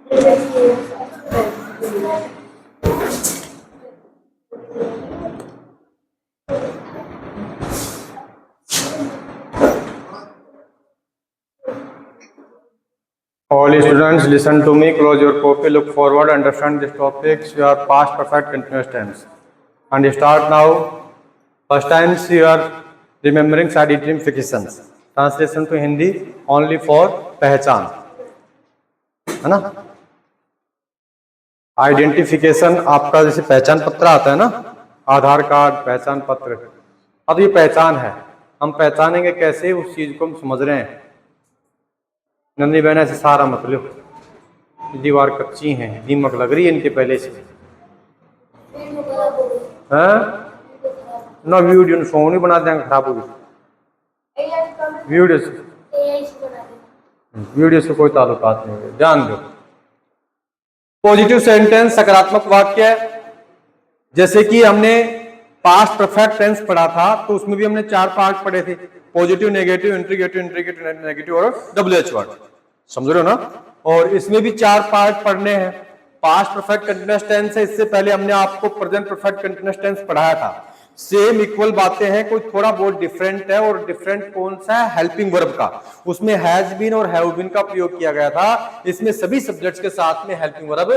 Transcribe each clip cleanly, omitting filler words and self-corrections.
All students, listen to me. Close your copy. Look forward. Understand these topics. Your past perfect continuous tense. And start now. First times you are remembering identifications. Translation to Hindi only for पहचान, है ना? Identification आपका जैसे पहचान पत्र आता है ना, आधार कार्ड, पहचान पत्र। अब ये पहचान है, हम पहचानेंगे कैसे उस चीज को हम समझ रहे हैं। नंदी बहन ऐसे सारा मतलब दीवार कच्ची है, दीमक लग रही है इनके पहले से। ना वीडियो फोन ही बना देंगे, खराब होगी वीडियो से कोई ताल्लुकात नहीं है, जान दो। पॉजिटिव सेंटेंस सकारात्मक वाक्य, जैसे कि हमने पास्ट परफेक्ट टेंस पढ़ा था तो उसमें भी हमने 4 पार्ट पढ़े थे, पॉजिटिव, नेगेटिव, इंट्रीगेटिव, नेगेटिव और WH वर्ड, समझ रहे हो ना? और इसमें भी 4 पार्ट पढ़ने हैं। पास्ट परफेक्ट कंटीन्यूअस टेंस है, इससे पहले हमने आपको प्रेजेंट परफेक्ट कंटीन्यूअस टेंस पढ़ाया था। सेम इक्वल बातें हैं, कोई थोड़ा बहुत डिफरेंट है। और डिफरेंट कौन सा है? हेल्पिंग वर्ब का। उसमें हैज बीन और हैव बीन का प्रयोग किया गया था, इसमें सभी सब्जेक्ट्स के साथ में हेल्पिंग वर्ब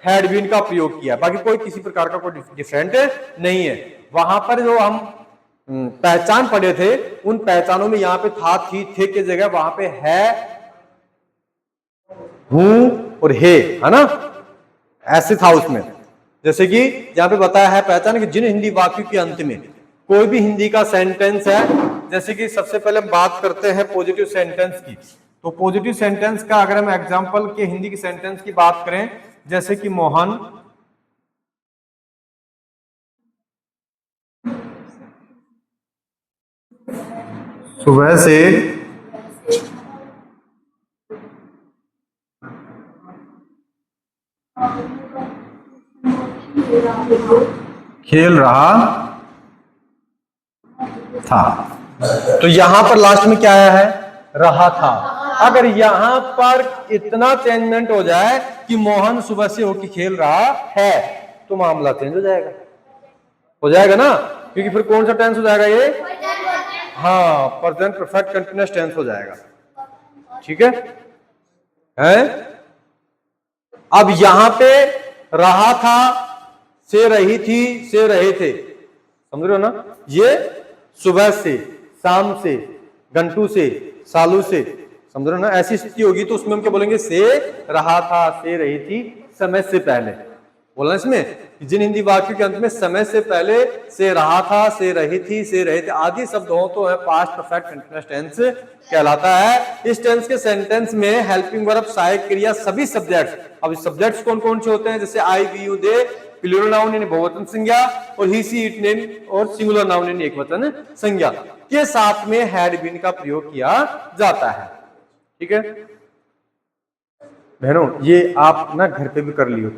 हैड बीन का प्रयोग किया, बाकी कोई किसी प्रकार का कोई डिफरेंट नहीं है। वहां पर जो हम पहचान पढ़े थे, उन पहचानों में यहाँ पे था, थी, थे की जगह वहां पे है, हूं और है ना, ऐसे था उसमें। जैसे कि यहाँ पे बताया है पहचान कि जिन हिंदी वाक्यों के अंत में कोई भी हिंदी का सेंटेंस है, जैसे कि सबसे पहले हम बात करते हैं पॉजिटिव सेंटेंस की। तो पॉजिटिव सेंटेंस का अगर हम एग्जांपल के हिंदी की सेंटेंस की बात करें, जैसे कि मोहन सुबह से खेल रहा था, तो यहां पर लास्ट में क्या आया है? रहा था। अगर यहां पर इतना चेंजमेंट हो जाए कि मोहन सुबह से होकर खेल रहा है, तो मामला चेंज हो जाएगा ना, क्योंकि फिर कौन सा टेंस हो जाएगा ये? हाँ, प्रेजेंट परफेक्ट कंटीन्यूअस टेंस हो जाएगा। ठीक है? अब यहां पे रहा था से रही थी से रहे थे, समझ रहे हो ना? ये सुबह से, शाम से, घंटू से, सालू से, समझ रहे हो ना? ऐसी स्थिति होगी तो उसमें हम क्या बोलेंगे? से रहा था, से रही थी, समय से पहले बोलना। इसमें जिन हिंदी वाक्यों के अंत में समय से पहले से रहा था, से रही थी, से रहे थे आदि शब्द हो तो है पास्ट परफेक्ट कंटीन्यूअस टेंस कहलाता है। इस टेंस के सेंटेंस में हेल्पिंग वर्ब, सहायक क्रिया, सभी सब्जेक्ट्स। अब सब्जेक्ट्स कौन कौन से होते हैं? जैसे I, we, you, they, plural noun यानी बहुवचन संज्ञा, और ही, सी, इट, नेम और सिंगुलर नाउन यानी एकवचन संज्ञा के साथ में हैड बीन का प्रयोग किया जाता है। ठीक है बहनों, ये आप ना घर पे भी कर लियो,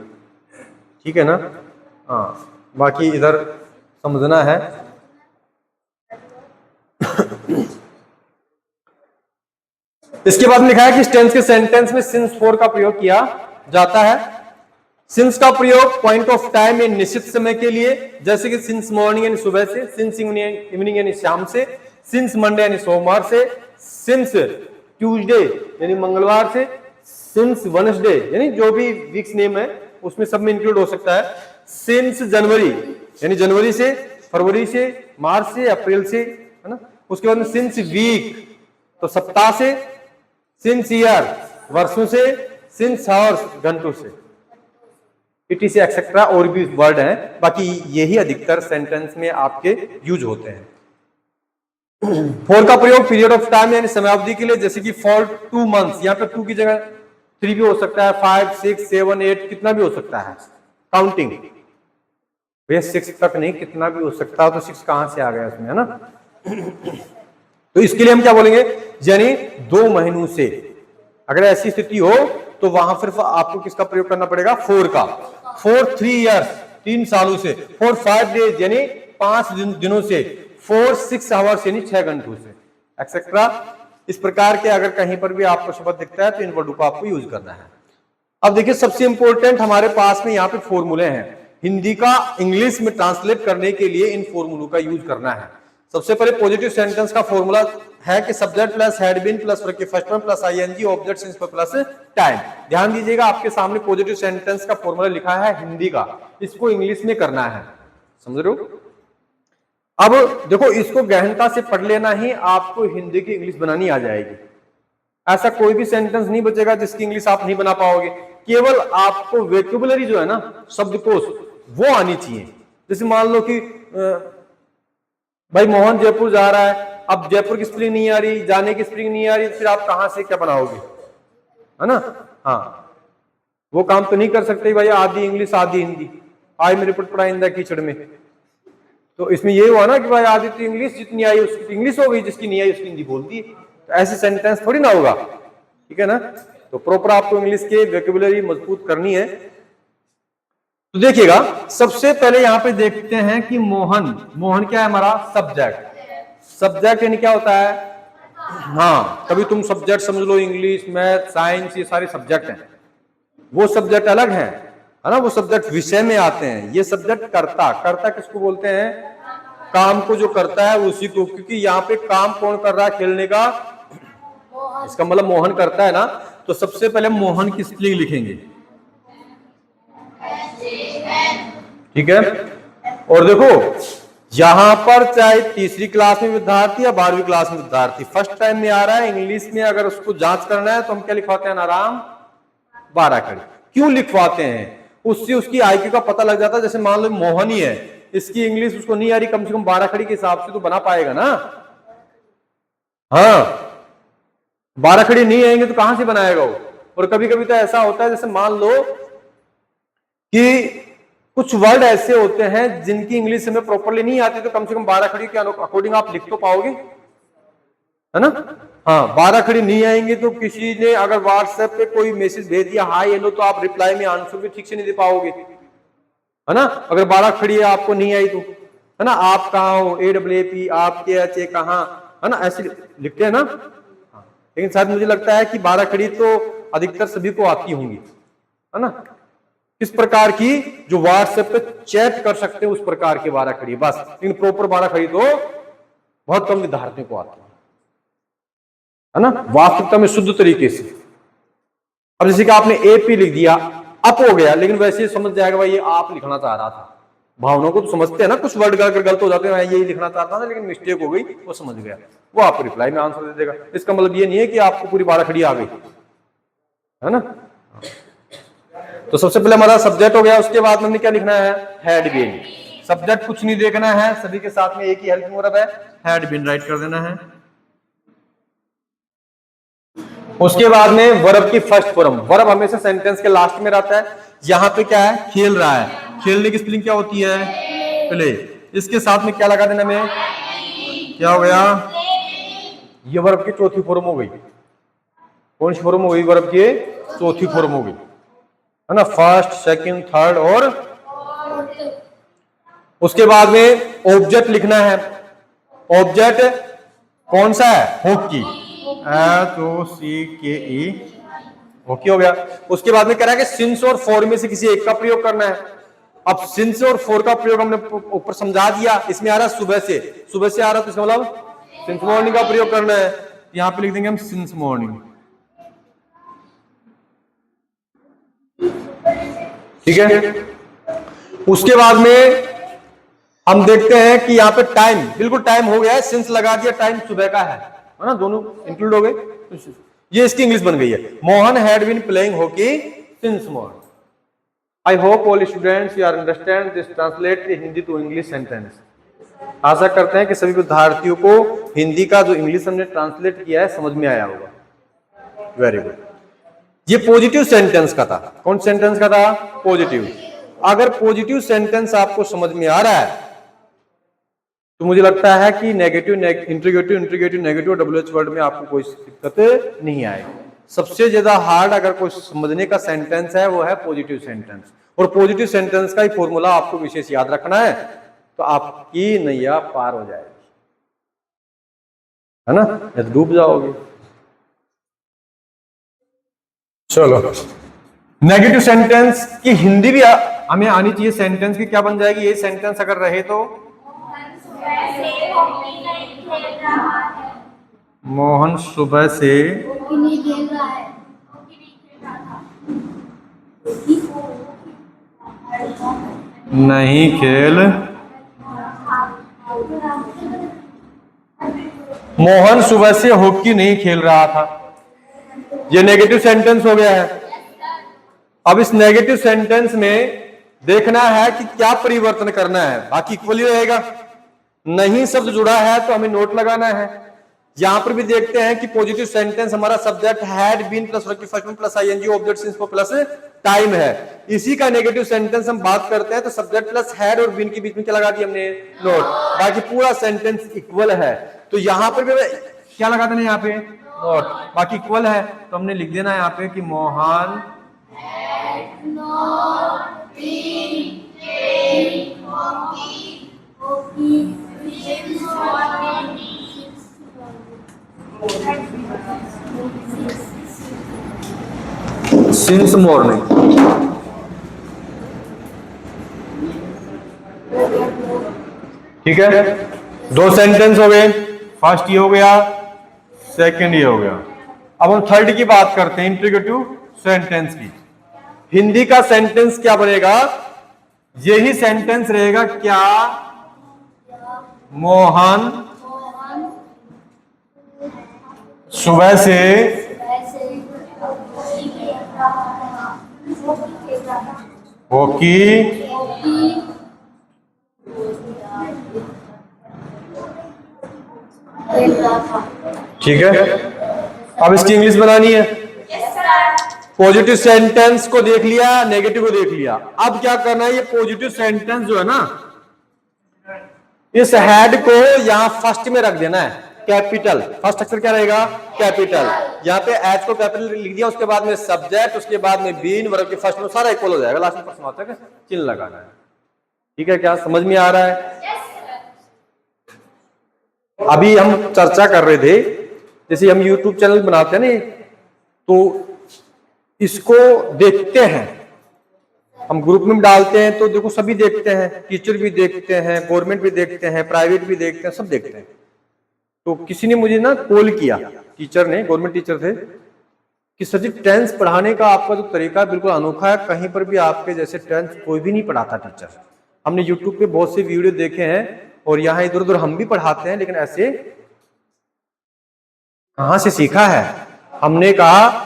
ठीक है ना? हाँ, बाकी इधर समझना है। इसके बाद लिखा है कि टेंस के सेंटेंस में सिंस फॉर का प्रयोग किया जाता है। सिंस का प्रयोग पॉइंट ऑफ टाइम यानी निश्चित समय के लिए, जैसे कि सिंस मॉर्निंग यानी सुबह से, सिंस इवनिंग यानी शाम से, सिंस मंडे यानी सोमवार से, सिंस ट्यूसडे यानी मंगलवार से, सिंस वेडनेसडे यानी जो भी वीक्स नेम है उसमें सब में इंक्लूड हो सकता है, सिंस जनवरी यानी जनवरी से, फरवरी से, मार्च से, अप्रैल से, है ना? उसके बाद में सिंस वीक तो सप्ताह से, सिंस ईयर वर्षों से, सिंस आवर्स घंटों से, इटीसी एक्सेट्रा और भी वर्ड हैं, बाकी यही अधिकतर सेंटेंस में आपके यूज होते हैं। फॉर का प्रयोग पीरियड ऑफ टाइम यानी समयावधि के लिए, जैसे कि फॉर 2 मंथ्स, यहाँ पे 2 की जगह 3 भी हो सकता है, 5, 6, 7, 8 कितना भी हो सकता है काउंटिंग। भैया 6 तक नहीं, कितना भी हो सकता है, तो 6 कहां से आ गया इसमें, है ना? तो इसके लिए हम क्या बोलेंगे? यानी 2 महीनों से। अगर ऐसी स्थिति हो तो वहां फिर आपको किसका प्रयोग करना पड़ेगा? फॉर का। फॉर 3 इयर्स 3 सालों से, फॉर 5 डेज यानी 5 दिनों से, फॉर 6 आवर्स यानी 6 घंटों से, एक्सेट्रा। इस प्रकार के अगर कहीं पर भी आपको शब्द दिखता है तो इन वर्डों को आपको यूज करना है। अब देखिए सबसे इंपॉर्टेंट हमारे पास में यहाँ पे फॉर्मूले हैं, हिंदी का इंग्लिश में ट्रांसलेट करने के लिए इन फॉर्मूलों का यूज करना है। सबसे पहले पॉजिटिव सेंटेंस का फॉर्मूला है कि subject plus had been plus verb की first form plus ING object since plus time. ध्यान दीजिएगा आपके सामने पॉजिटिव सेंटेंस का फॉर्मूला लिखा है हिंदी का, इसको इंग्लिश में करना है, समझ रहे हो। अब देखो इसको गहनता से पढ़ लेना ही आपको हिंदी की इंग्लिश बनानी आ जाएगी। ऐसा कोई भी सेंटेंस नहीं बचेगा जिसकी इंग्लिश आप नहीं बना पाओगे, केवल आपको वोकैबुलरी जो है ना, शब्दकोश, वो आनी चाहिए। जैसे मान लो कि भाई मोहन जयपुर जा रहा है, अब जयपुर की स्पेलिंग नहीं आ रही, जाने की स्पेलिंग नहीं आ रही, फिर आप कहां से क्या बनाओगे, है ना। हाँ, वो काम तो नहीं कर सकते भाई आधी इंग्लिश आधी हिंदी, आज मेरे पट पड़ा इंदा कीचड़ में। तो इसमें ये हुआ ना कि भाई आधी तो इंग्लिश जितनी आई उसकी इंग्लिश हो गई, जिसकी नहीं आई उसकी हिंदी बोल दी। तो ऐसे सेंटेंस थोड़ी ना होगा, ठीक है ना। तो प्रॉपर आपको इंग्लिश के वोकैबुलरी मजबूत करनी है। तो देखिएगा सबसे पहले यहां पे देखते हैं कि मोहन, मोहन क्या है हमारा सब्जेक्ट। सब्जेक्ट यानी क्या होता है, हाँ कभी तुम सब्जेक्ट समझ लो, इंग्लिश मैथ साइंस ये सारे सब्जेक्ट हैं, वो सब्जेक्ट अलग है ना, वो सब्जेक्ट विषय में आते हैं। ये सब्जेक्ट कर्ता, कर्ता किसको बोलते हैं, काम को जो करता है उसी को, क्योंकि यहाँ पे काम कौन कर रहा है, खेलने का, इसका मतलब मोहन करता है ना। तो सबसे पहले मोहन की स्पेलिंग लिखेंगे, ठीक है। और देखो यहां पर चाहे तीसरी क्लास में विद्यार्थी या 12वीं क्लास में विद्यार्थी फर्स्ट टाइम में आ रहा है इंग्लिश में, अगर उसको जांच करना है तो हम क्या लिखवाते हैं, नाराम 12 खड़ी। क्यों लिखवाते हैं, उससे उसकी आईक्यू का पता लग जाता है। जैसे मान लो मोहन ही है, इसकी इंग्लिश उसको नहीं आ रही, कम से कम 12 खड़ी के हिसाब से तो बना पाएगा ना। हाँ 12 खड़ी नहीं आएंगे तो कहां से बनाएगा वो। और कभी कभी तो ऐसा होता है, जैसे मान लो कि कुछ वर्ड ऐसे होते हैं जिनकी इंग्लिश हमें प्रॉपरली नहीं आती, तो कम से कम 12 खड़ी के अकॉर्डिंग आप लिख तो पाओगे, है ना। हाँ 12 खड़ी नहीं आएंगे तो किसी ने अगर व्हाट्सएप पे कोई मैसेज भेज दिया हाय हेलो, तो आप रिप्लाई में आंसर भी ठीक से नहीं दे पाओगे, है ना। अगर 12 खड़ी आपको नहीं आई तो, है ना, आप कहाँ हो, AWAP आपके HA कहाँ, है ना, ऐसे लिखते हैं ना। लेकिन शायद मुझे लगता है कि 12 खड़ी तो अधिकतर सभी को आती होंगी, है ना। किस प्रकार की, जो व्हाट्सएप पे चैट कर सकते हैं उस प्रकार की 12 खड़ी बस। लेकिन प्रॉपर 12 खड़ी तो बहुत कम विद्यार्थियों को आती है ना, वास्तविकता में शुद्ध तरीके से। अब जैसे कि आपने AP लिख दिया, अप हो गया, लेकिन वैसे समझ जाएगा भाई ये आप लिखना चाह रहा था। भावनाओं को तो समझते हैं ना, कुछ वर्ड अगर गलत हो जाते हैं, यही लिखना चाहता था लेकिन मिस्टेक हो गई, वो समझ गया, वो आपको रिप्लाई में आंसर दे देगा। इसका मतलब ये नहीं है कि आपको पूरी 12 खड़ी आ गई, है ना। तो सबसे पहले हमारा सब्जेक्ट हो गया, उसके बाद हमने क्या लिखना है, हैड बीन। सब्जेक्ट कुछ नहीं देखना है, सभी के साथ में एक ही हेल्पिंग वर्ब है, हैड बीन राइट कर देना है। उसके बाद में वर्ब की फर्स्ट फॉर्म, वर्ब हमेशा सेंटेंस के लास्ट में रहता है। यहां पे क्या है, खेल रहा है, खेलने की स्पेलिंग क्या होती है, प्ले। इसके साथ में क्या लगा देना, में क्या हो गया, ये वर्ब की चौथी फॉर्म हो गई। कौन सी फॉर्म हो गई, वर्ब की चौथी फॉर्म हो गई, है ना, फर्स्ट सेकंड थर्ड और। उसके बाद में ऑब्जेक्ट लिखना है। ऑब्जेक्ट कौन सा है, हॉकी, HOCKE, हॉकी हो गया। उसके बाद में कह रहा है कि सिंस और फॉर में से किसी एक का प्रयोग करना है। अब सिंस और फॉर का प्रयोग हमने ऊपर समझा दिया। इसमें आ रहा है सुबह से, सुबह से आ रहा है तो इसका मतलब सिंस मॉर्निंग का प्रयोग करना है। यहां पे लिख देंगे हम सिंस मॉर्निंग, ठीक है। उसके बाद में हम देखते हैं कि यहाँ पे टाइम, बिल्कुल टाइम हो गया है, सिंस लगा दिया, टाइम सुबह का है ना, दोनों इंक्लूड हो गए। ये इसकी इंग्लिश बन गई है, Mohan had been playing hockey since morning. I hope all students you are understand this translate Hindi to English sentence. आशा करते हैं कि सभी विद्यार्थियों को हिंदी का जो इंग्लिश हमने ट्रांसलेट किया है समझ में आया होगा। Very good. ये पॉजिटिव सेंटेंस का था। कौन सेंटेंस का था, पॉजिटिव। अगर पॉजिटिव सेंटेंस आपको समझ में आ रहा है तो मुझे लगता है कि नेगेटिव, इंट्रीगेटिव, नेगेटिव, WH वर्ड में आपको कोई दिक्कत नहीं आएगी। सबसे ज्यादा हार्ड अगर कोई समझने का सेंटेंस है वो है पॉजिटिव सेंटेंस, और पॉजिटिव सेंटेंस का ही फॉर्मूला आपको विशेष याद रखना है, तो आपकी नैया पार हो जाएगी, है ना, या डूब जाओगे। चलो नेगेटिव सेंटेंस की हिंदी भी हमें आनी चाहिए। सेंटेंस की क्या बन जाएगी? ये सेंटेंस अगर रहे तो मोहन सुबह से नहीं खेल, मोहन सुबह से हॉकी नहीं खेल रहा था। ये नेगेटिव सेंटेंस हो गया है। अब इस नेगेटिव सेंटेंस में देखना है कि क्या परिवर्तन करना है। बाकी इक्वल ही रहेगा। नहीं शब्द जुड़ा है तो हमें नोट लगाना है। यहां पर भी देखते हैं कि पॉजिटिव सेंटेंस हमारा subject had been plus first में plus ING object since plus time है। इसी का नेगेटिव सेंटेंस हम बात करते हैं तो सब्जेक्ट प्लस हैड और बीन के बीच में क्या लगा दिया हमने? नोट। बाकी पूरा सेंटेंस इक्वल है तो यहां पर भी क्या लगा देना? यहाँ पे नोट। बाकी इक्वल है तो हमने लिख देना यहाँ पे कि मोहन सिंस मॉर्निंग। ठीक है, दो सेंटेंस हो गए। फर्स्ट ये हो गया, सेकंड ये हो गया। अब हम थर्ड की बात करते हैं, इंट्रोगेटिव सेंटेंस की। हिंदी का सेंटेंस क्या बनेगा? यही सेंटेंस रहेगा, क्या मोहन सुबह से हॉकी ठीक है। अब इसकी इंग्लिश बनानी है। पॉजिटिव सेंटेंस को देख लिया, नेगेटिव को देख लिया। अब क्या करना है? ये पॉजिटिव सेंटेंस जो है ना, इस हेड को यहां फर्स्ट में रख देना है, कैपिटल। फर्स्ट अक्षर क्या रहेगा? कैपिटल। यहाँ पे एच को कैपिटल लिख दिया, उसके बाद में सब्जेक्ट, उसके बाद में बीन, वर्ब के फर्स्ट में सारा इक्वल हो जाएगा। लास्ट में प्रश्न तक चिन्ह लगाना है। ठीक है, क्या समझ में आ रहा है? अभी हम चर्चा कर रहे थे, जैसे हम YouTube चैनल बनाते हैं ना, तो इसको देखते हैं, हम ग्रुप में डालते हैं तो देखो सभी देखते हैं, टीचर भी देखते हैं, गवर्नमेंट भी देखते हैं, प्राइवेट भी देखते हैं, सब देखते हैं। तो किसी ने मुझे ना कॉल किया, टीचर ने, गवर्नमेंट टीचर थे, कि सर जी टेंस पढ़ाने का आपका जो तरीका बिल्कुल अनोखा है, कहीं पर भी आपके जैसे टेंस कोई भी नहीं पढ़ाता टीचर। हमने यूट्यूब पे बहुत से वीडियो देखे हैं और यहाँ इधर उधर हम भी पढ़ाते हैं, लेकिन ऐसे कहाँ से सीखा है? हमने कहा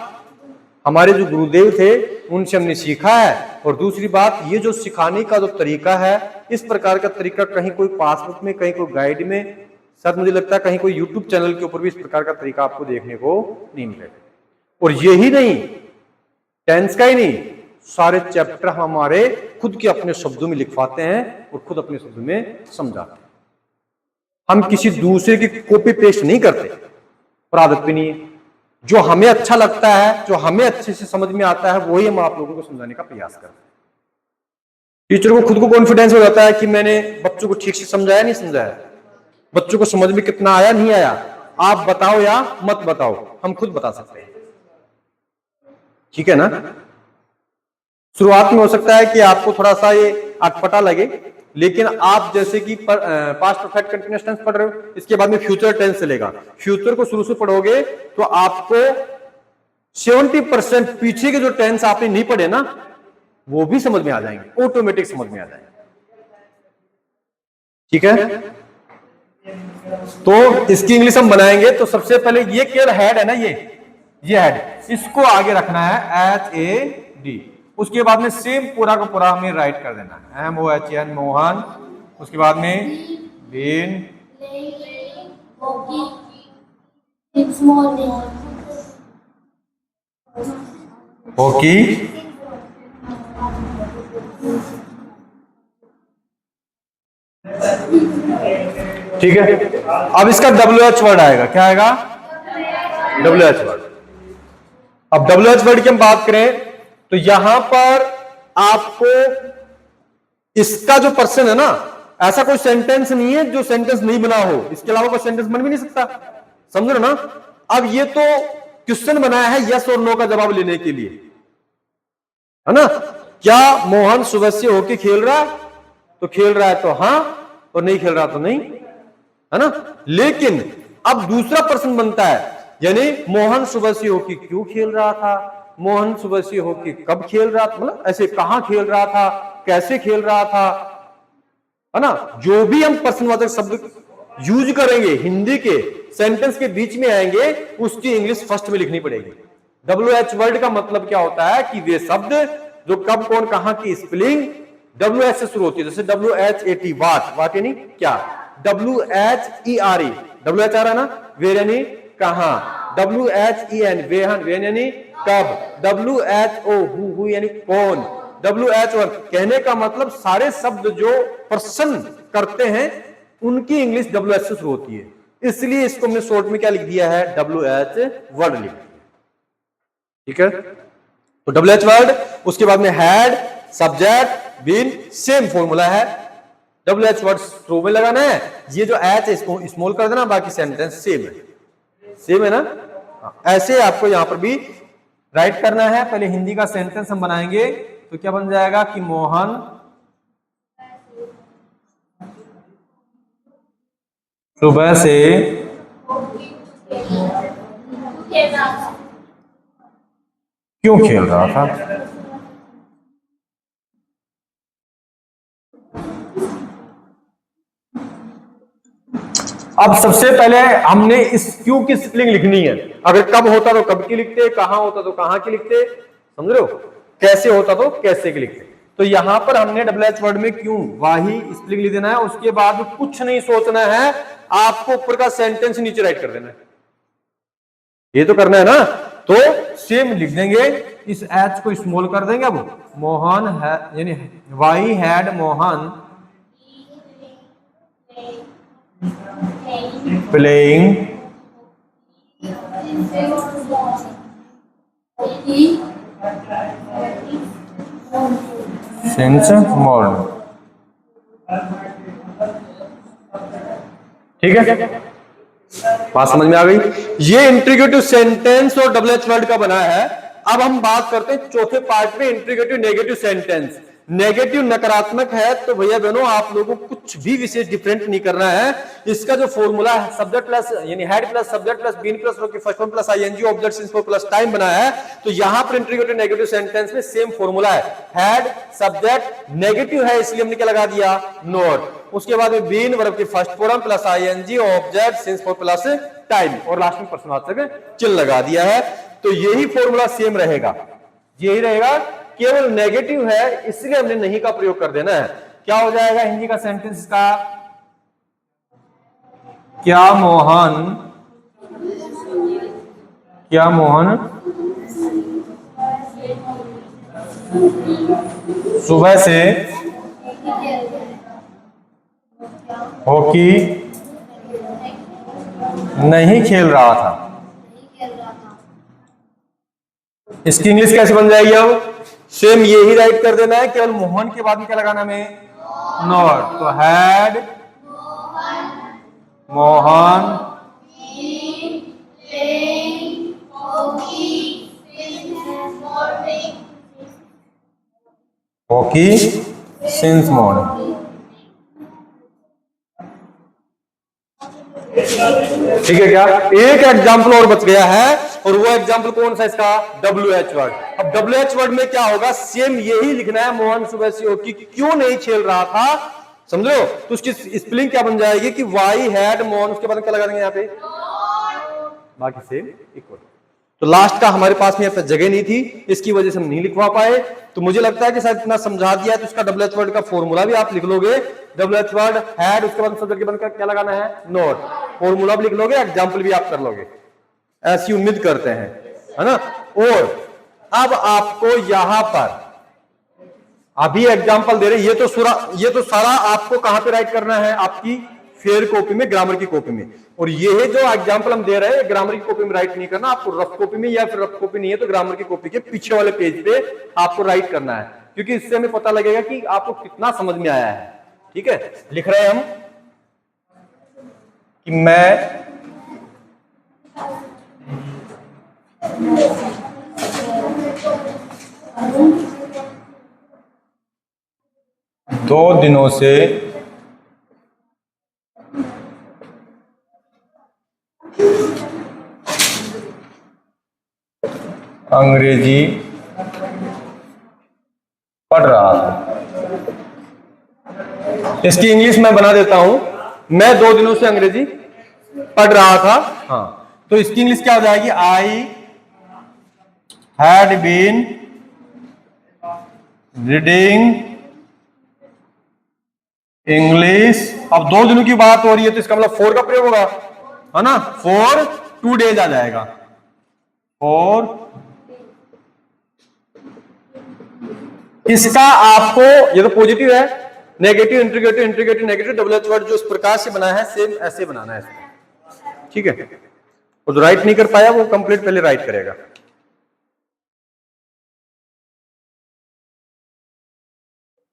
हमारे जो गुरुदेव थे उनसे हमने सीखा है। और दूसरी बात, ये जो सिखाने का जो तरीका है, इस प्रकार का तरीका कहीं कोई पासबुक में, कहीं कोई गाइड में, शायद मुझे लगता है कहीं कोई यूट्यूब चैनल के ऊपर भी इस प्रकार का तरीका आपको देखने को नहीं मिलेगा। और यही नहीं, टेंस का ही नहीं, सारे चैप्टर हमारे खुद के अपने शब्दों में लिखवाते हैं और खुद अपने शब्दों में समझाते हैं। हम किसी दूसरे की कॉपी पेस्ट नहीं करते और आदत भी नहीं है। जो हमें अच्छा लगता है, जो हमें अच्छे से समझ में आता है, वही हम आप लोगों को समझाने का प्रयास करते हैं। टीचर को खुद को कॉन्फिडेंस हो जाता है कि मैंने बच्चों को ठीक से समझाया, नहीं समझाया, बच्चों को समझ में कितना आया, नहीं आया, आप बताओ या मत बताओ, हम खुद बता सकते हैं। ठीक है ना? शुरुआत में हो सकता है कि आपको थोड़ा सा ये अटपटा लगे, लेकिन आप जैसे कि पास्ट परफेक्ट कंटीन्यूअस टेंस पढ़ रहे हो, इसके बाद में फ्यूचर टेंस चलेगा। फ्यूचर को शुरू से पढ़ोगे तो आपको 70% पीछे के जो टेंस आपने नहीं पढ़े ना, वो भी समझ में आ जाएंगे, ऑटोमेटिक समझ में आ जाएंगे। ठीक है, तो इसकी इंग्लिश हम बनाएंगे। तो सबसे पहले ये केवल हेड है ना, ये हेड, इसको आगे रखना है HAD। उसके बाद में सेम पूरा का पूरा हमें राइट कर देना है, MOHN मोहन, उसके बाद में बीन, हॉकी, ठीक है। अब इसका WH वर्ड आएगा, क्या आएगा? WH word. अब WH वर्ड की हम बात करें तो यहां पर आपको इसका जो पर्सन है ना, ऐसा कोई सेंटेंस नहीं है जो सेंटेंस नहीं बना हो, इसके अलावा कोई सेंटेंस बन भी नहीं सकता, समझ रहे ना? अब ये तो क्वेश्चन बनाया है यस और नो का जवाब लेने के लिए। है ना। क्या मोहन सुबह से हॉकी खेल रहा है? तो खेल रहा है तो हाँ, और नहीं खेल रहा तो नहीं, है ना। लेकिन अब दूसरा प्रश्न बनता है, यानी मोहन सुबह से हॉकी क्यों खेल रहा था, मोहन सुबह से हॉकी कब खेल रहा था, मतलब ऐसे कहां खेल रहा था, कैसे खेल रहा था, है ना। जो भी हम प्रश्नवाचक शब्द यूज करेंगे हिंदी के सेंटेंस के बीच में आएंगे, उसकी इंग्लिश फर्स्ट में लिखनी पड़ेगी। WH वर्ड का मतलब क्या होता है कि वे शब्द जो कब कौन कहां की स्पेलिंग WH से शुरू होती है, जैसे WHAT वाट यानी क्या, WHERE WH आ रहा है ना, वेर यानी कहां, WHEN वेहन यानी कब, WHO हु यानी कौन, WH1 कहने का मतलब सारे शब्द जो प्रश्न करते हैं उनकी इंग्लिश WH से शुरू होती है, इसलिए इसको हमने शॉर्ट में क्या लिख दिया है, WH वर्ड लिख दिया। ठीक है, तो WH वर्ड, उसके बाद में had, subject, been, same formula है। WH वर्ड शुरू में लगाना है, ये जो H है इसको स्मॉल कर देना, बाकी सेंटेंस सेम है, सेम है ना। ऐसे आपको यहां पर भी राइट करना है। पहले हिंदी का सेंटेंस हम बनाएंगे, तो क्या बन जाएगा कि मोहन सुबह से क्यों खेल रहा था। अब सबसे पहले हमने इस क्यों की स्पेलिंग लिखनी है, अगर कब होता तो कब की लिखते, कहां होता तो कहां की लिखते, समझ रहे हो, कैसे होता तो कैसे की लिखते। तो यहां पर हमने WH वर्ड में क्यों वाही स्पेलिंग लिख देना है, उसके बाद कुछ नहीं सोचना है, आपको ऊपर का सेंटेंस नीचे राइट कर देना है, ये तो करना है ना। तो सेम लिख देंगे, इस एच को स्मॉल कर देंगे। अब मोहन है यानी why had Mohan playing since morning. ठीक है, बात समझ में आ गई। ये इंट्रीगेटिव सेंटेंस और WH वर्ड का बना है। अब हम बात करते हैं चौथे पार्ट में, इंट्रीगेटिव नेगेटिव सेंटेंस। नेगेटिव नकारात्मक है तो भैया बहनों आप लोगों को कुछ भी विशेष डिफरेंट नहीं करना है। इसका जो फॉर्मूला है सब्जेक्ट प्लस यानी had plus subject plus been plus verb की first form plus ING object since for plus time बना है। तो यहां पर इंट्रीगेटिव नेगेटिव सेंटेंस में सेम फॉर्मूला है, हेड सब्जेक्ट नेगेटिव है इसलिए हमने क्या लगा दिया, नॉट, उसके बाद में बीन वर्ब की first form plus ING object since for plus time, और लास्ट में प्रश्नवाचक चिन्ह लगा दिया है। तो यही फॉर्मूला सेम रहेगा, यही रहेगा, केवल नेगेटिव है इसलिए हमने नहीं का प्रयोग कर देना है। क्या हो जाएगा हिंदी का सेंटेंस का, क्या मोहन सुबह से हॉकी नहीं खेल रहा था। इसकी इंग्लिश कैसे बन जाएगी, अब सेम यही राइट कर देना है, केवल मोहन के बाद में क्या लगाना हमें, नॉट। तो had Mohan hockey since morning. ठीक है, क्या एक एग्जाम्पल और बच गया है, और वो एग्जाम्पल कौन सा इसका, WH वर्ड। अब WH वर्ड में क्या होगा, सेम यही लिखना है, मोहन सुबह से हॉकी क्यों नहीं खेल रहा था, समझो। तो उसकी स्पेलिंग क्या बन जाएगी कि वाई हैड मोहन, उसके बाद क्या लगा देंगे यहाँ पे, बाकी सेम इक्वल। तो लास्ट का हमारे पास में जगह नहीं थी, इसकी वजह से हम नहीं लिखवा पाए। तो मुझे लगता है कि शायद इतना समझा दिया है, तो उसका WH वर्ड का फॉर्मूला भी आप लिख लोगे, WH वर्ड हैड, उसके बाद सब्जेक्ट के बनकर क्या लगाना है, नॉट, फॉर्मूला भी लिख लोगे, एग्जाम्पल भी आप कर लोगे, ऐसी उम्मीद करते हैं, है ना। और अब आपको यहां पर अभी एग्जाम्पल दे रहे, ये तो सारा आपको कहां पे राइट करना है, आपकी फेयर कॉपी में, ग्रामर की कॉपी में। और ये जो एग्जाम्पल हम दे रहे हैं ग्रामर की कॉपी में राइट नहीं करना, आपको रफ कॉपी में, या फिर रफ कॉपी नहीं है तो ग्रामर की कॉपी के पीछे वाले पेज पे आपको राइट करना है, क्योंकि इससे हमें पता लगेगा कि आपको कितना समझ में आया है। ठीक है, लिख रहे हैं हम कि मैं 2 दिनों से अंग्रेजी पढ़ रहा था। इसकी इंग्लिश मैं बना देता हूं, मैं 2 दिनों से अंग्रेजी पढ़ रहा था। हाँ, तो इसकी इंग्लिश क्या हो जाएगी? I had been reading English. अब 2 दिनों की बात हो रही है तो इसका मतलब फॉर का प्रयोग होगा, है ना? फॉर 2 डेज आ जाएगा। फॉर, इसका आपको, ये तो पॉजिटिव है, negative, interrogative, interrogative, negative, double H word जो इस प्रकार से बना है सेम ऐसे बनाना है इसको, ठीक है? और जो राइट नहीं कर पाया वो कंप्लीट पहले राइट करेगा।